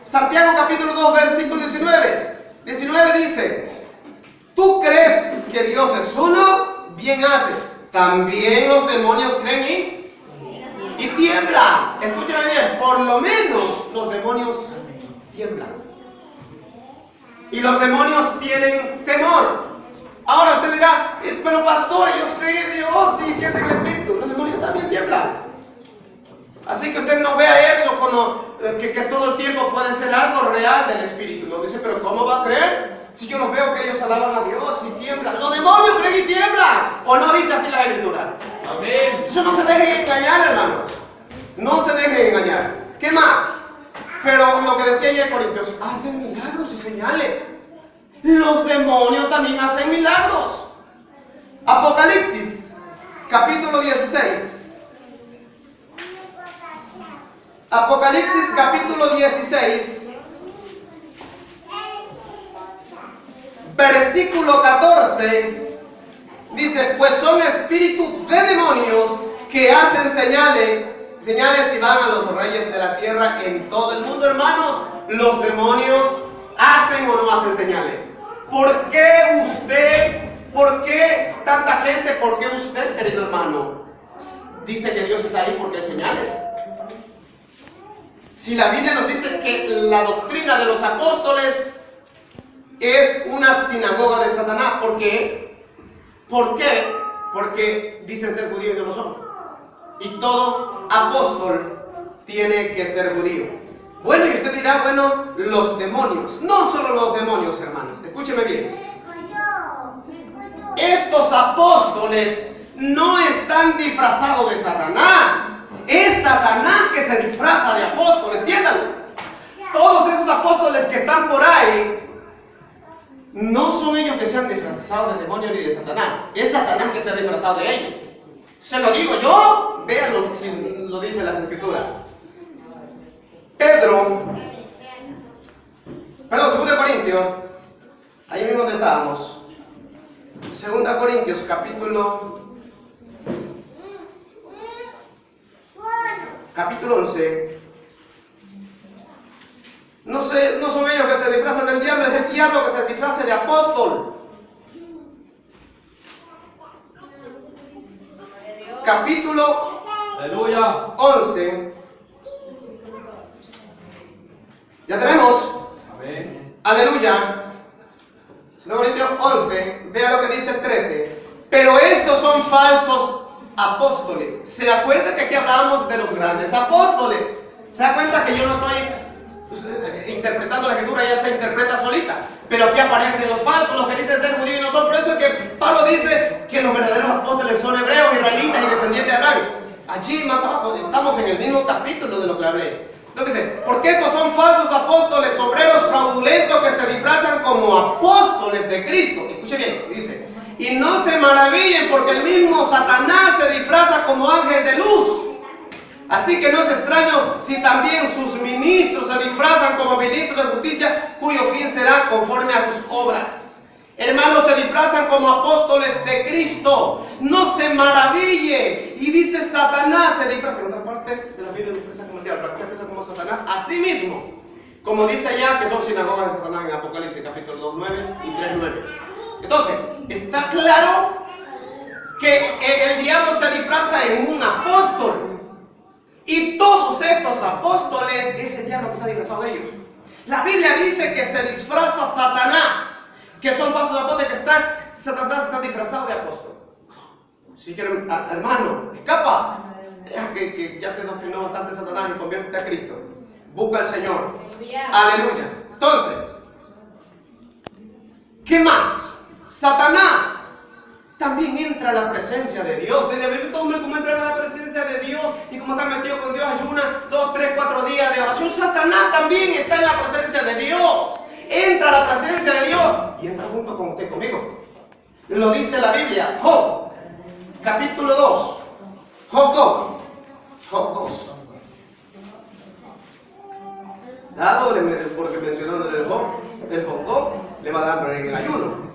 Santiago capítulo 2, versículo 19. 19 dice, ¿tú crees que Dios es uno? Bien hace. También los demonios creen y tiemblan. Escúchame bien, por lo menos los demonios tiemblan. Y los demonios tienen temor. Ahora usted dirá, pero pastor, ellos creen en Dios y sienten el Espíritu. Los demonios también tiemblan. Así que usted no vea eso como que todo el tiempo puede ser algo real del Espíritu. No dice, pero ¿cómo va a creer? Si yo los veo que ellos alaban a Dios y tiemblan. Los demonios creen y tiemblan. ¿O no dice así la Escritura? Amén. Eso no se dejen engañar, hermanos. No se dejen engañar. ¿Qué más? Pero lo que decía ayer Corintios, hacen milagros y señales. Los demonios también hacen milagros. Apocalipsis, capítulo 16. Apocalipsis capítulo 16, versículo 14, dice, pues son espíritus de demonios que hacen señales y van a los reyes de la tierra en todo el mundo. Hermanos, los demonios hacen o no hacen señales. ¿Por qué usted, por qué tanta gente, por qué usted, querido hermano, dice que Dios está ahí porque hay señales? Si la Biblia nos dice que la doctrina de los apóstoles es una sinagoga de Satanás, ¿por qué? ¿Por qué? Porque dicen ser judíos y no lo son. Y todo apóstol tiene que ser judío. Bueno, y usted dirá, bueno, los demonios. No solo los demonios, hermanos. Escúcheme bien. Estos apóstoles no están disfrazados de Satanás. Es Satanás que se disfraza de apóstol, entiéndanlo. Todos esos apóstoles que están por ahí, no son ellos que se han disfrazado de demonio ni de Satanás. Es Satanás que se ha disfrazado de ellos. Se lo digo yo, véanlo si lo dice las escrituras. Perdón, 2 Corintios, ahí mismo donde estábamos. 2 Corintios, capítulo 11. No son ellos que se disfrazan del diablo, es el diablo que se disfraza de apóstol. Capítulo Aleluya. 11. Ya tenemos. Amén. Aleluya. 2 Corintios 11, vea lo que dice el 13. Pero estos son falsos apóstoles. ¿Se acuerda que aquí hablábamos de los grandes apóstoles? ¿Se da cuenta que yo no estoy interpretando la escritura, ella se interpreta solita? Pero aquí aparecen los falsos, los que dicen ser judíos y no son. Por eso es que Pablo dice que los verdaderos apóstoles son hebreos, israelitas y descendientes de Abraham. Allí más abajo estamos en el mismo capítulo de lo que hablé. Entonces, porque estos son falsos apóstoles, obreros fraudulentos que se disfrazan como apóstoles de Cristo. Escuche bien, dice, y no se maravillen porque el mismo Satanás se disfraza como ángel de luz. Así que no es extraño si también sus ministros se disfrazan como ministros de justicia, cuyo fin será conforme a sus obras. Hermanos, se disfrazan como apóstoles de Cristo. No se maraville. Y dice Satanás se disfraza. En otras partes de la Biblia lo expresa como el diablo, pero lo expresa como Satanás. Así mismo, como dice allá que son sinagogas de Satanás en Apocalipsis capítulo 2, 9 y 3, 9. Entonces, está claro que el diablo se disfraza en un apóstol. Y todos estos apóstoles es el diablo que está disfrazado de ellos. La Biblia dice que se disfraza Satanás, que son falsos apóstoles, que Satanás está disfrazado de apóstol. Si quieren, hermano, escapa. Deja que ya te doctrinó bastante Satanás y conviértete a Cristo. Busca al Señor. Aleluya. Entonces, ¿qué más? Satanás también entra a la presencia de Dios. Desde ver todo hombre cómo entra a la presencia de Dios y cómo está metido con Dios, ayuna 2, 3, 4 días de oración. Satanás también está en la presencia de Dios. Entra a la presencia de Dios y entra junto con usted, conmigo. Lo dice la Biblia. Job, capítulo 2. Job 2. Dado porque mencionando el Job 2, le va a dar en el ayuno.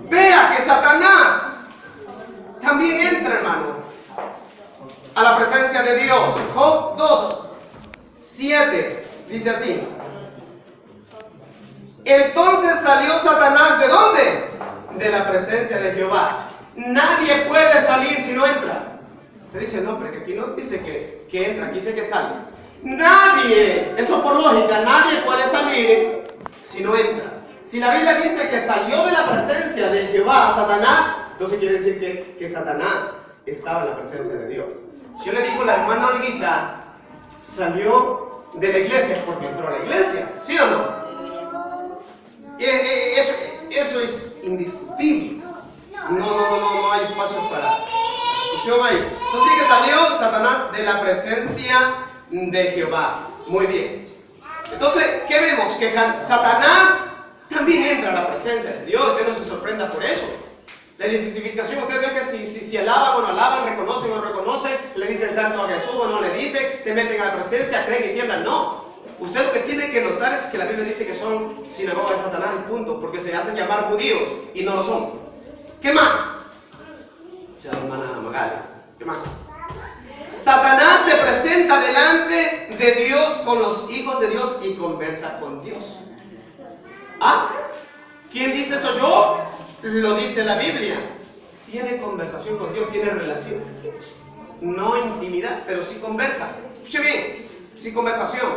Vea que Satanás también entra, hermano, a la presencia de Dios. Job 2, 7, dice así. Entonces salió Satanás, ¿de dónde? De la presencia de Jehová. Nadie puede salir si no entra. Usted dice, no, pero que aquí no dice que entra, aquí dice que sale. Nadie, eso por lógica, nadie puede salir si no entra. Si la Biblia dice que salió de la presencia de Jehová Satanás, entonces quiere decir que Satanás estaba en la presencia de Dios. Si yo le digo, la hermana Olguita salió de la iglesia porque entró a la iglesia, ¿sí o no? Eso es indiscutible. No hay espacio para discusión ahí. Entonces sí que salió Satanás de la presencia de Jehová. Muy bien. Entonces, ¿qué vemos? Que Satanás también entra a la presencia de Dios. Que no se sorprenda por eso. La identificación, usted ve que si alaban o no alaban, reconocen o no reconocen, le dicen santo a Jesús o no le dicen, se meten a la presencia, creen y tiemblan. No. Usted lo que tiene que notar es que la Biblia dice que son sinagoga de Satanás y punto, porque se hacen llamar judíos y no lo son. ¿Qué más? Ya, hermana Magali, ¿qué más? Satanás se presenta delante de Dios con los hijos de Dios y conversa con Dios. ¿Ah? ¿Quién dice eso? Yo. Lo dice la Biblia. Tiene conversación con Dios, tiene relación. No intimidad, pero sí conversa. Escuche bien, sí conversación.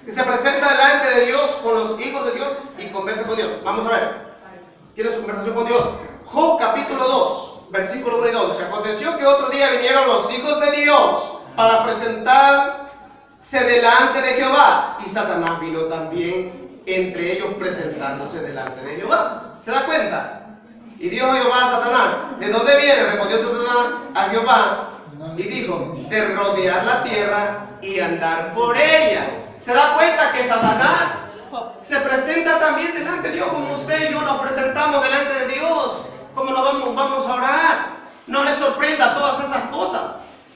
Que se presenta delante de Dios con los hijos de Dios y conversa con Dios. Vamos a ver. Tiene su conversación con Dios. Job capítulo 2, versículo 1 y 2. Se aconteció que otro día vinieron los hijos de Dios para presentarse delante de Jehová. Y Satanás vino también entre ellos presentándose delante de Jehová. ¿Se da cuenta? Y dijo Jehová a Satanás, ¿de dónde viene? Respondió Satanás a Jehová y dijo, de rodear la tierra y andar por ella. ¿Se da cuenta que Satanás se presenta también delante de Dios, como usted y yo nos presentamos delante de Dios? ¿Cómo nos vamos a orar? No le sorprenda todas esas cosas.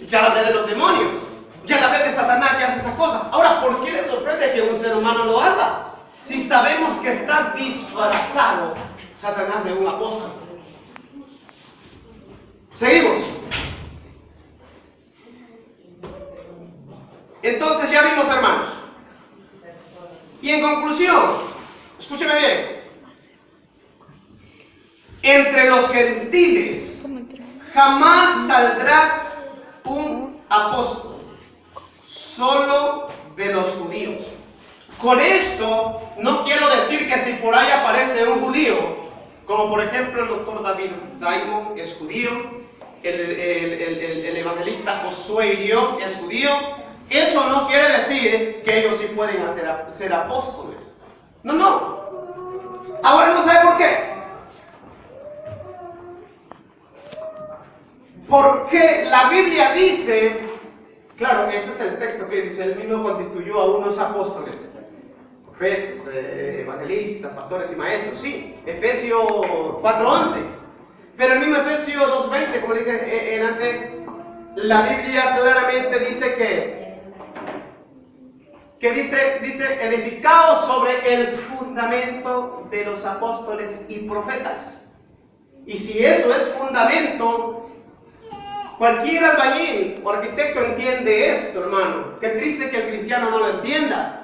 Ya la hablé de los demonios, ya la hablé de Satanás que hace esas cosas. Ahora, ¿por qué le sorprende que un ser humano lo haga? Si sabemos que está disfrazado Satanás de un apóstol. Seguimos. Entonces ya vimos, hermanos. Y en conclusión, escúcheme bien. Entre los gentiles jamás saldrá un apóstol, solo de los judíos. Con esto no quiero decir que si por ahí aparece un judío, como por ejemplo el doctor David Diamond es judío, el evangelista Josué Irió es judío, eso no quiere decir que ellos sí pueden ser apóstoles. No. Ahora no sabe por qué. Porque la Biblia dice, claro, este es el texto que dice, él mismo constituyó a unos apóstoles, profetas, evangelistas, pastores y maestros, sí, Efesios 4:11, pero el mismo Efesios 2:20, como le dije antes, la Biblia claramente dice que dice edificados sobre el fundamento de los apóstoles y profetas. Y si eso es fundamento, cualquier albañil o arquitecto entiende esto, hermano. Qué triste que el cristiano no lo entienda.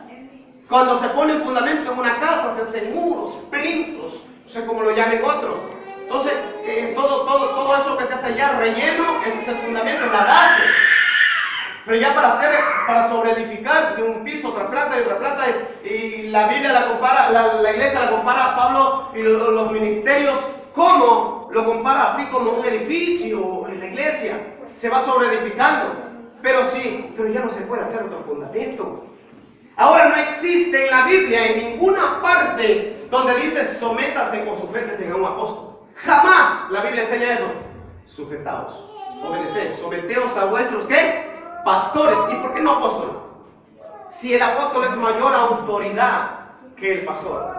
Cuando se pone un fundamento en una casa, se hacen muros, plintos, no sé cómo lo llamen otros. Entonces, todo eso que se hace allá relleno, ese es el fundamento, la base. Pero ya para sobreedificarse de un piso, otra planta y otra planta, y la Biblia la compara, la iglesia la compara a Pablo y los ministerios, ¿cómo? Lo compara así como un edificio en la iglesia, se va sobreedificando, pero ya no se puede hacer otro fundamento. Ahora no existe en la Biblia, en ninguna parte, donde dice sométase o sujétese a un apóstol. Jamás la Biblia enseña eso. Sujetaos, obedeced, someteos a vuestros, ¿qué? Pastores. ¿Y por qué no apóstol? Si el apóstol es mayor autoridad que el pastor.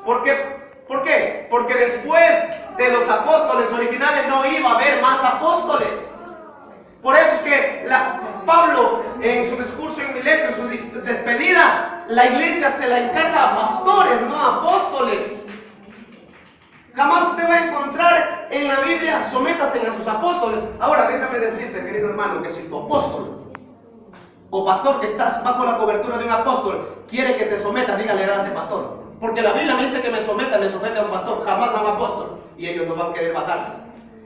¿Por qué? Porque después de los apóstoles originales no iba a haber más apóstoles. Por eso es que Pablo en su discurso en Mileto, en su despedida, la iglesia se la encarga a pastores, no a apóstoles. Jamás usted va a encontrar en la Biblia sométase a sus apóstoles. Ahora déjame decirte, querido hermano, que si tu apóstol o pastor que estás bajo la cobertura de un apóstol quiere que te sometas, dígale a ese pastor. Porque la Biblia me dice que me someta a un pastor, jamás a un apóstol. Y ellos no van a querer bajarse.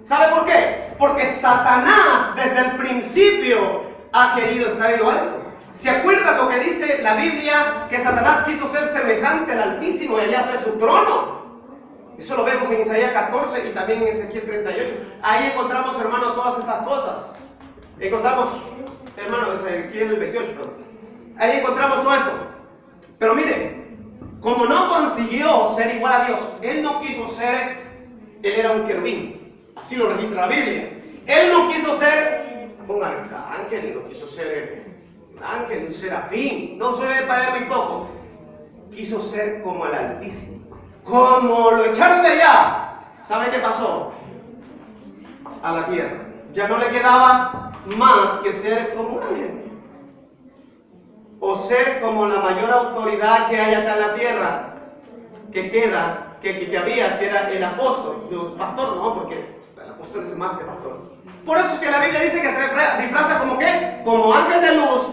¿Sabe por qué? Porque Satanás desde el principio ha querido estar en lo alto. ¿Se acuerda lo que dice la Biblia? Que Satanás quiso ser semejante al Altísimo y allá hacer su trono. Eso lo vemos en Isaías 14 y también en Ezequiel 38. Ahí encontramos, hermano, todas estas cosas. Encontramos, hermano, Ezequiel 28, perdón. Ahí encontramos todo esto. Pero mire, como no consiguió ser igual a Dios, él no quiso ser, él era un querubín. Así lo registra la Biblia. Él no quiso ser un arcángel, no quiso ser un ángel, un serafín. No se ve para él muy poco. Quiso ser como el Altísimo. Como lo echaron de allá, ¿sabe qué pasó? a la tierra. Ya no le quedaba más que ser como un ángel, o ser como la mayor autoridad que hay acá en la tierra, que había, que era el apóstol. Pastor no, porque el apóstol es más que pastor. Por eso es que la Biblia dice que se disfraza como ¿qué? Como ángel de luz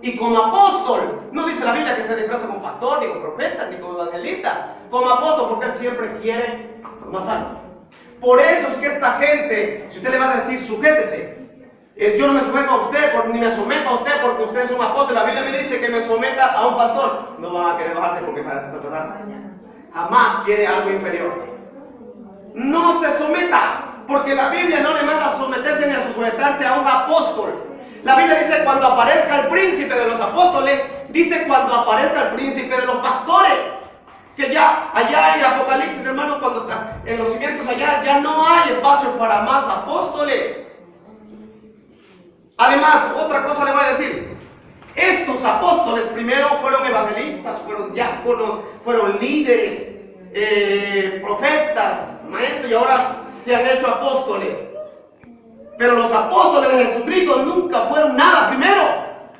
y como apóstol. No dice la Biblia que se disfraza como pastor, ni como profeta, ni como evangelista, como apóstol, porque él siempre quiere más alto. Por eso es que esta gente, si usted le va a decir sujétese, yo no me sujeto a usted, ni me someto a usted porque usted es un apóstol. La Biblia me dice que me someta a un pastor. No va a querer bajarse porque es Satanás. Jamás quiere algo inferior. No se someta, porque la Biblia no le manda a someterse ni a sujetarse a un apóstol. La Biblia dice cuando aparezca el príncipe de los apóstoles, dice cuando aparezca el príncipe de los pastores. Que ya allá en Apocalipsis, hermano, cuando en los cimientos allá ya no hay espacio para más apóstoles. Además, otra cosa le voy a decir. Estos apóstoles primero fueron evangelistas, fueron diáconos, fueron líderes, profetas, maestros, y ahora se han hecho apóstoles. Pero los apóstoles de Jesucristo nunca fueron nada primero.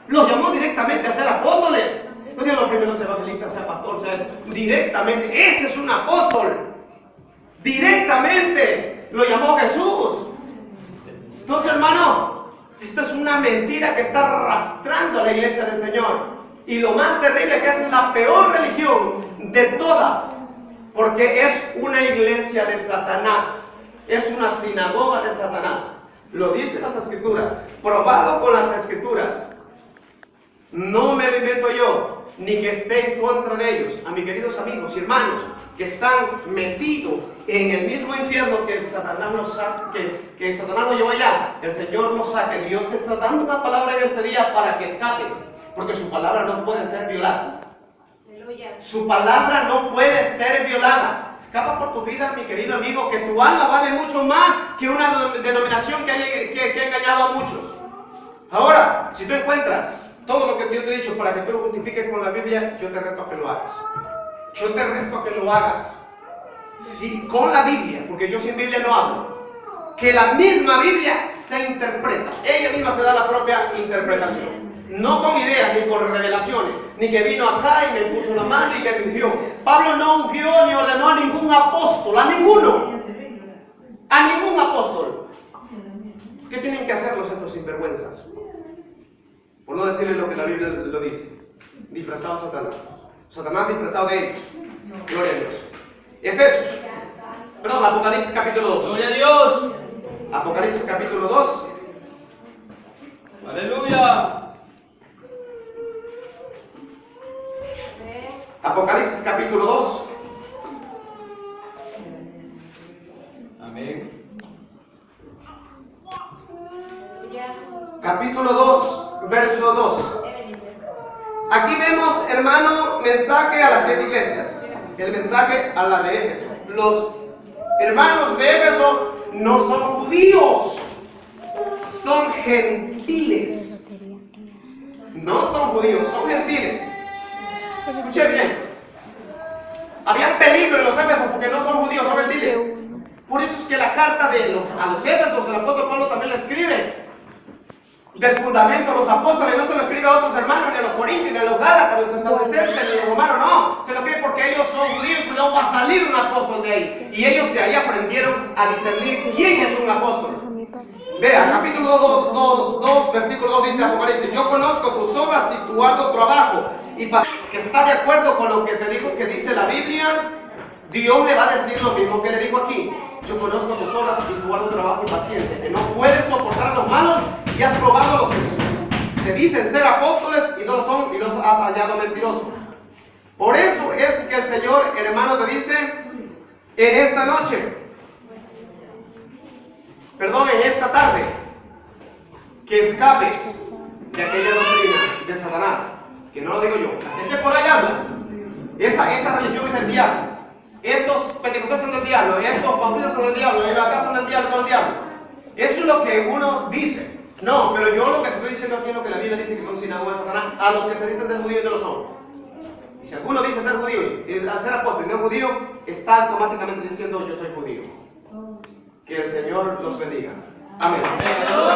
Los llamó directamente a ser apóstoles. No digo los primeros evangelistas, sea pastor, sea directamente. Ese es un apóstol. Directamente lo llamó Jesús. Entonces, hermano, esto es una mentira que está arrastrando a la iglesia del Señor. Y lo más terrible es que es la peor religión de todas. Porque es una iglesia de Satanás. Es una sinagoga de Satanás. Lo dicen las escrituras. Probado con las escrituras. No me lo invento yo, ni que esté en contra de ellos. A mis queridos amigos y hermanos que están metidos en el mismo infierno que Satanás que Satanás lo llevó allá, el Señor lo saque. Dios te está dando una palabra en este día para que escapes, porque su palabra no puede ser violada. Su palabra no puede ser violada. Escapa por tu vida, mi querido amigo, que tu alma vale mucho más que una denominación que ha engañado a muchos. Ahora, si tú encuentras todo lo que yo te he dicho para que tú lo justifiques con la Biblia, yo te reto a que lo hagas. Yo te reto a que lo hagas. Sí, con la Biblia, porque yo sin Biblia no hablo. Que la misma Biblia se interpreta. Ella misma se da la propia interpretación. No con ideas, ni con revelaciones. Ni que vino acá y me puso la mano y que me ungió. Pablo no ungió ni ordenó a ningún apóstol. A ninguno. A ningún apóstol. ¿Qué tienen que hacer los estos sinvergüenzas? Por no decirle lo que la Biblia lo dice. Disfrazado a Satanás. Satanás disfrazado de ellos. Gloria a Dios. Efesios. Perdón, Apocalipsis capítulo 2. Gloria a Dios. Apocalipsis capítulo 2. Aleluya. Apocalipsis capítulo 2. Amén. Capítulo 2, verso 2. Aquí vemos, hermano, mensaje a las 7 iglesias. El mensaje a la de Éfeso. Los hermanos de Éfeso no son judíos, son gentiles. No son judíos, son gentiles. Escuche bien. Había peligro en los Éfesos porque no son judíos, son gentiles. Por eso es que la carta a los Éfesos, el apóstol Pablo también la escribe. Del fundamento de los apóstoles, no se lo escribe a otros hermanos, ni a los corintios, ni a los gálatas, ni a los tesalonicenses, ni a los romanos, no. Se lo escribe porque ellos son judíos y no va a salir un apóstol de ahí. Y ellos de ahí aprendieron a discernir quién es un apóstol. Vea, capítulo 2, versículo 2 dice Apocalipsis: yo conozco tus obras y tu arduo trabajo, y que está de acuerdo con lo que te digo que dice la Biblia. Dios le va a decir lo mismo que le dijo aquí. Yo conozco tus obras y tu arduo trabajo y paciencia, que no puedes soportar a los malos y has probado a los que se dicen ser apóstoles y no lo son y los has hallado mentirosos. Por eso es que el Señor, hermano, te dice en esta noche, en esta tarde, que escapes de aquella doctrina de Satanás, que no lo digo yo, la gente por ahí habla. Esa religión es del diablo. Estos pentecostales son del diablo, estos bautistas son del diablo, y acá son del diablo, todo el diablo. Eso es lo que uno dice. No, pero yo lo que te estoy diciendo aquí es lo que la Biblia dice, que son sinagogas de Satanás, a los que se dicen ser judíos y no lo son. Y si alguno dice ser judío y ser apóstol y no es judío, está automáticamente diciendo yo soy judío. Que el Señor los bendiga. Amén. Amén.